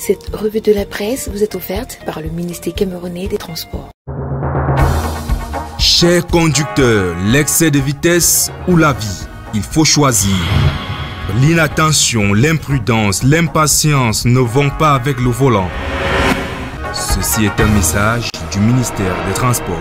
Cette revue de la presse vous est offerte par le ministère camerounais des Transports. Chers conducteurs, l'excès de vitesse ou la vie, il faut choisir. L'inattention, l'imprudence, l'impatience ne vont pas avec le volant. Ceci est un message du ministère des Transports.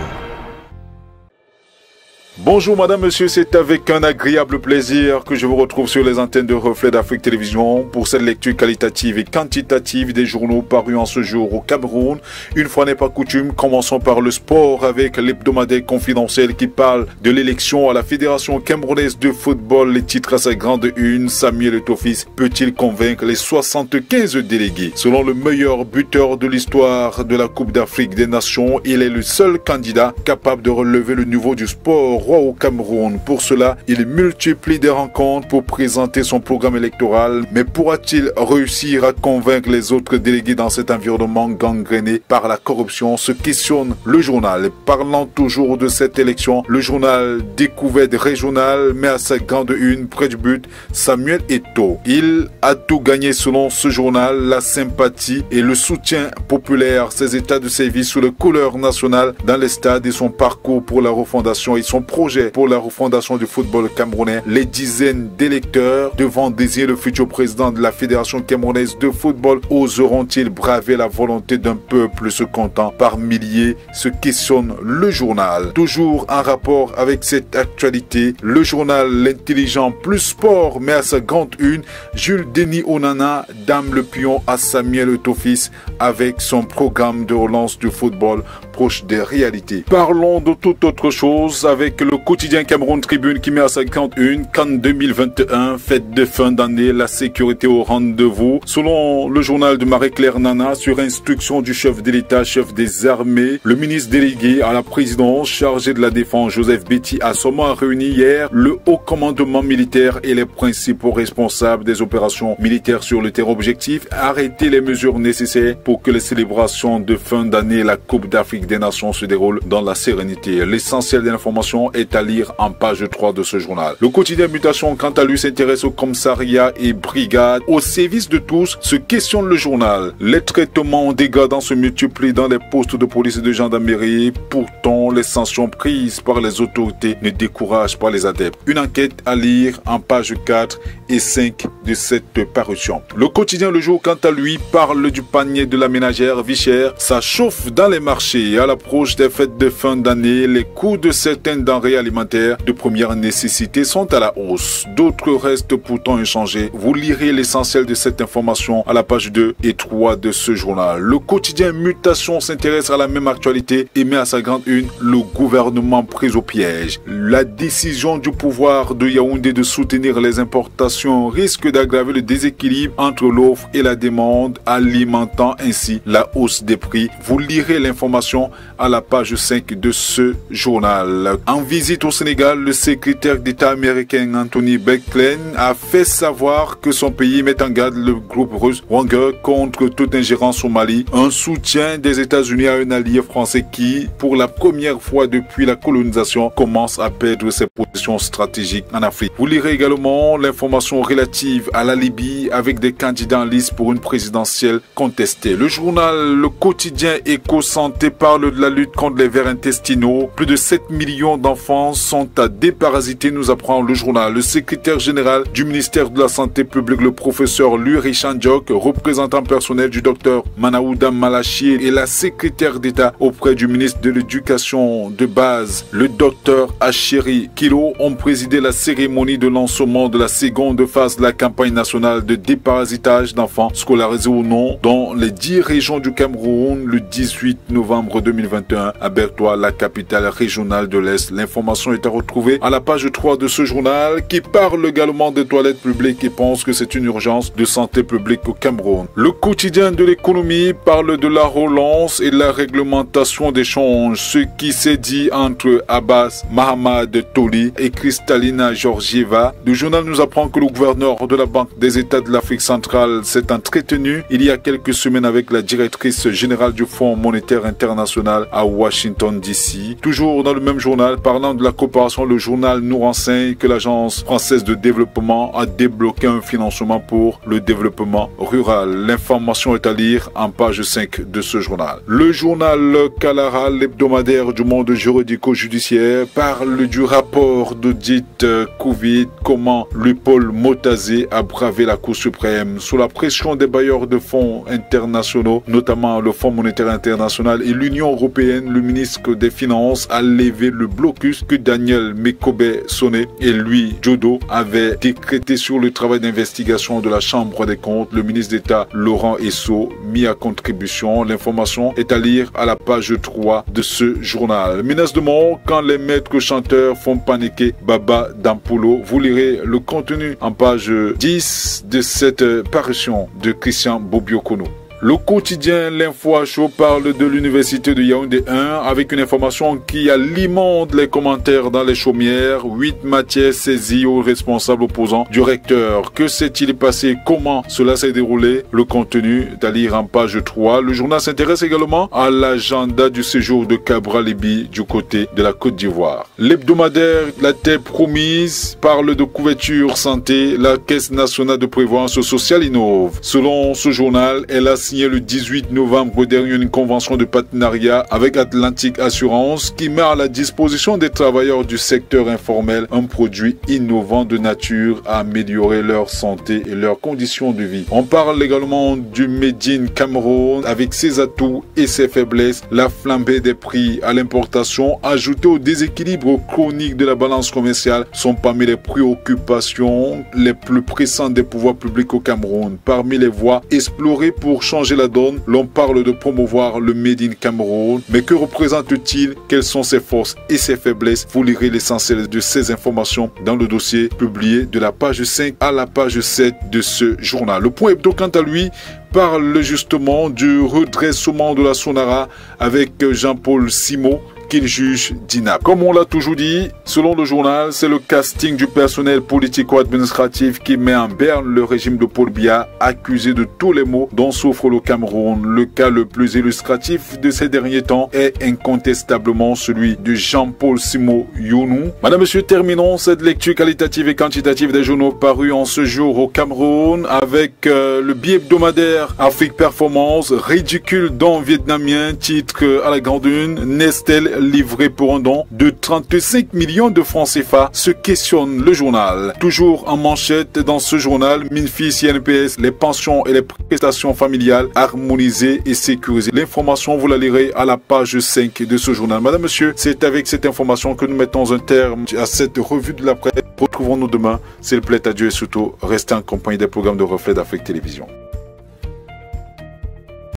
Bonjour madame, monsieur, c'est avec un agréable plaisir que je vous retrouve sur les antennes de Reflet d'Afrique Télévision pour cette lecture qualitative et quantitative des journaux parus en ce jour au Cameroun. Une fois n'est pas coutume, commençons par le sport avec l'hebdomadaire confidentiel qui parle de l'élection à la Fédération camerounaise de football. Les titres à sa grande une, Samuel Eto'o-Fils peut-il convaincre les 75 délégués? Selon le meilleur buteur de l'histoire de la Coupe d'Afrique des Nations, il est le seul candidat capable de relever le niveau du sport au Cameroun. Pour cela, il multiplie des rencontres pour présenter son programme électoral. Mais pourra-t-il réussir à convaincre les autres délégués dans cet environnement gangréné par la corruption? Se questionne le journal. Parlant toujours de cette élection, le journal Découverte régionale met à sa grande une près du but Samuel Eto'o. Il a tout gagné selon ce journal, la sympathie et le soutien populaire, ses états de service sous les couleurs nationales dans les stades et son parcours pour la refondation et son projet pour la refondation du football camerounais. Les dizaines d'électeurs devant désigner le futur président de la Fédération camerounaise de football oseront-ils braver la volonté d'un peuple se comptant par milliers? Se questionne le journal. Toujours en rapport avec cette actualité, le journal L'intelligent plus sport met à sa grande une Jules Denis Onana dame le pion à Samuel Eto'o-Fils avec son programme de relance du football proche des réalités. Parlons de toute autre chose avec le quotidien Cameroun Tribune qui met à sa grande une CAN 2021, fête de fin d'année, la sécurité au rendez-vous. Selon le journal de Marie-Claire Nana, sur instruction du chef de l'État, chef des armées, le ministre délégué à la présidence chargé de la défense, Joseph Betty, a seulement réuni hier le haut commandement militaire et les principaux responsables des opérations militaires sur le terrain. Objectif, arrêter les mesures nécessaires pour que les célébrations de fin d'année, la Coupe d'Afrique des Nations se déroulent dans la sérénité. L'essentiel de l'information est à lire en page 3 de ce journal. Le quotidien Mutation, quant à lui, s'intéresse aux commissariats et brigades au service de tous. Se questionne le journal. Les traitements en dégâts se multiplient dans les postes de police et de gendarmerie. Pourtant, les sanctions prises par les autorités ne découragent pas les adeptes. Une enquête à lire en page 4 et 5 de cette parution. Le quotidien Le Jour, quant à lui, parle du panier de la ménagère vie chère. Ça chauffe dans les marchés. À l'approche des fêtes de fin d'année, les coûts de certaines denrées alimentaires de première nécessité sont à la hausse. D'autres restent pourtant inchangés. Vous lirez l'essentiel de cette information à la page 2 et 3 de ce journal. Le quotidien Mutation s'intéresse à la même actualité et met à sa grande une le gouvernement pris au piège. La décision du pouvoir de Yaoundé de soutenir les importations risque d'aggraver le déséquilibre entre l'offre et la demande, alimentant ainsi la hausse des prix. Vous lirez l'information à la page 5 de ce journal. En visite au Sénégal, le secrétaire d'État américain Anthony Blinken a fait savoir que son pays met en garde le groupe russe Wagner contre toute ingérence au Mali. Un soutien des États-Unis à un allié français qui, pour la première fois depuis la colonisation, commence à perdre ses positions stratégiques en Afrique. Vous lirez également l'information relative à la Libye avec des candidats en liste pour une présidentielle contestée. Le journal Le Quotidien Éco-Santé parle de la lutte contre les vers intestinaux. Plus de 7 millions d'enfants sont à déparasiter, nous apprend le journal. Le secrétaire général du ministère de la Santé publique, le professeur Louis-Richard Ndiok, représentant personnel du docteur Manaouda Malachi et la secrétaire d'État auprès du ministre de l'Éducation de base, le docteur Achiri Kilo, ont présidé la cérémonie de lancement de la seconde phase de la campagne nationale de déparasitage d'enfants scolarisés ou non dans les 10 régions du Cameroun le 18 novembre 2021 à Bertoua, la capitale régionale de l'Est. L'information est à retrouver à la page 3 de ce journal qui parle également des toilettes publiques et pense que c'est une urgence de santé publique au Cameroun. Le quotidien de l'économie parle de la relance et de la réglementation des changes, ce qui s'est dit entre Abbas Mahamad Toli et Kristalina Georgieva. Le journal nous apprend que le le gouverneur de la Banque des États de l'Afrique centrale s'est entretenu il y a quelques semaines avec la directrice générale du Fonds monétaire international à Washington DC. Toujours dans le même journal, parlant de la coopération, le journal nous renseigne que l'Agence française de développement a débloqué un financement pour le développement rural. L'information est à lire en page 5 de ce journal. Le journal Kalara, l'hebdomadaire du monde juridico-judiciaire, parle du rapport d'audit Covid, comment Paul Motazé a bravé la Cour suprême sous la pression des bailleurs de fonds internationaux, notamment le Fonds monétaire international et l'Union européenne. Le ministre des Finances a levé le blocus que Daniel Mekobe-Soné et lui, Jodo, avaient décrété sur le travail d'investigation de la Chambre des comptes. Le ministre d'État Laurent Esso mis à contribution. L'information est à lire à la page 3 de ce journal. Menace de mort quand les maîtres chanteurs font paniquer Baba Dampolo. Vous lirez le contenu en page 10 de cette parution de Christian Bobiokono. Le quotidien L'Info à chaud parle de l'université de Yaoundé 1 avec une information qui alimente les commentaires dans les chaumières. 8 matières saisies aux responsables opposants du recteur. Que s'est-il passé? Comment cela s'est déroulé? Le contenu est à lire en page 3. Le journal s'intéresse également à l'agenda du séjour de Cabral Libi du côté de la Côte d'Ivoire. L'hebdomadaire La Terre Promise parle de couverture santé. La Caisse nationale de prévoyance sociale innove. Selon ce journal, elle a signé le 18 novembre dernier une convention de partenariat avec Atlantic Assurance qui met à la disposition des travailleurs du secteur informel un produit innovant de nature à améliorer leur santé et leurs conditions de vie. On parle également du Made in Cameroun avec ses atouts et ses faiblesses, la flambée des prix à l'importation ajoutée au déséquilibre chronique de la balance commerciale sont parmi les préoccupations les plus pressantes des pouvoirs publics au Cameroun. Parmi les voies explorées pour changer la donne, l'on parle de promouvoir le Made in Cameroun. Mais que représente-t-il? Quelles sont ses forces et ses faiblesses? Vous lirez l'essentiel de ces informations dans le dossier publié de la page 5 à la page 7 de ce journal. Le Point Hebdo, quant à lui, parle justement du redressement de la Sonara avec Jean-Paul Simot qu'il juge d'inapte. Comme on l'a toujours dit, selon le journal, c'est le casting du personnel politico-administratif qui met en berne le régime de Paul Biya, accusé de tous les maux dont souffre le Cameroun. Le cas le plus illustratif de ces derniers temps est incontestablement celui de Jean-Paul Simot Younou. Madame, Monsieur, terminons cette lecture qualitative et quantitative des journaux parus en ce jour au Cameroun avec le bi-hebdomadaire Afrique Performance, ridicule don vietnamien, titre à la grande une, Nestel livré pour un don de 35 millions de francs CFA, se questionne le journal. Toujours en manchette dans ce journal, Minfis INPS, les pensions et les prestations familiales harmonisées et sécurisées. L'information, vous la lirez à la page 5 de ce journal. Madame, Monsieur, c'est avec cette information que nous mettons un terme à cette revue de la presse. Retrouvons-nous demain, s'il plaît à Dieu, et surtout, restez en compagnie des programmes de Reflet d'Afrique Télévision.